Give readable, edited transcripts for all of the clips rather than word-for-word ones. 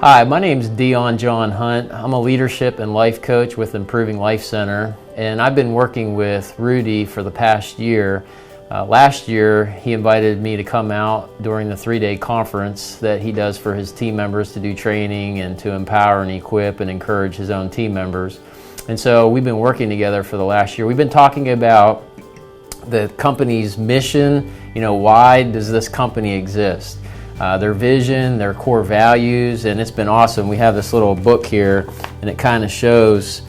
Hi, my name's Dion Hunt. I'm a leadership and life coach with Improving Life Center, and I've been working with Rudy for the past year. Last year, he invited me to come out during the 3-day conference that he does for his team members to do training and to empower and equip and encourage his own team members. And so we've been working together for the last year. We've been talking about the company's mission, why does this company exist? Their vision, their core values, and it's been awesome. We have this little book here, and it kind of shows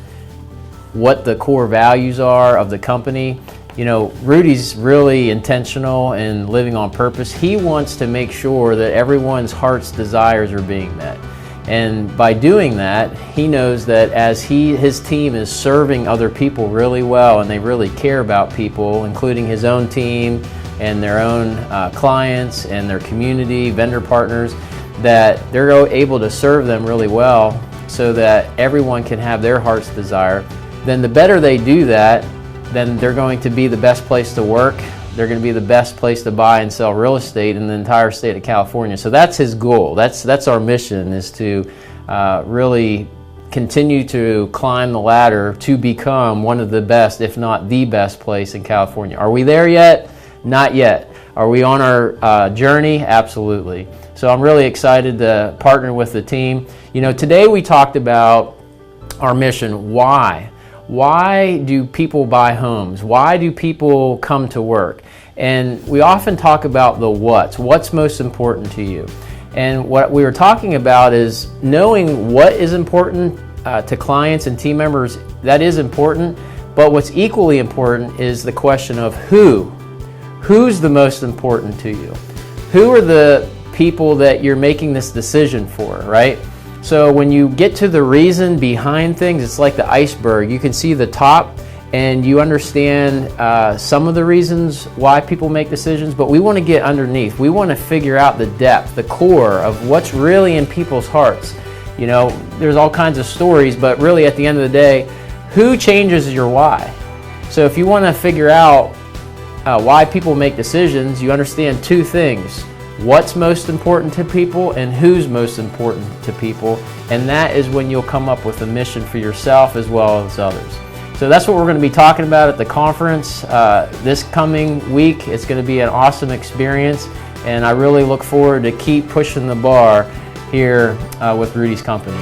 what the core values are of the company. Rudy's really intentional in living on purpose. He wants to make sure that everyone's heart's desires are being met. And by doing that, he knows that as his team is serving other people really well, and they really care about people, including his own team, and their own clients and their community, vendor partners, that they're able to serve them really well so that everyone can have their heart's desire. Then the better they do that, then they're going to be the best place to work. They're going to be the best place to buy and sell real estate in the entire state of California. So that's his goal. That's our mission, is to really continue to climb the ladder to become one of the best, if not the best place in California. Are we there yet? Not yet. Are we on our journey? Absolutely. So I'm really excited to partner with the team. Today we talked about our mission. Why? Why do people buy homes? Why do people come to work? And we often talk about the what's. What's most important to you? And what we were talking about is knowing what is important to clients and team members. That is important. But what's equally important is the question of who. Who's the most important to you? Who are the people that you're making this decision for, right? So when you get to the reason behind things, it's like the iceberg. You can see the top and you understand some of the reasons why people make decisions, but we want to get underneath. We want to figure out the depth, the core of what's really in people's hearts. There's all kinds of stories, but really at the end of the day, who changes your why? So if you want to figure out why people make decisions, you understand two things: what's most important to people and who's most important to people. And that is when you'll come up with a mission for yourself as well as others. So that's what we're going to be talking about at the conference this coming week. It's going to be an awesome experience, and I really look forward to keep pushing the bar here with Rudy's company.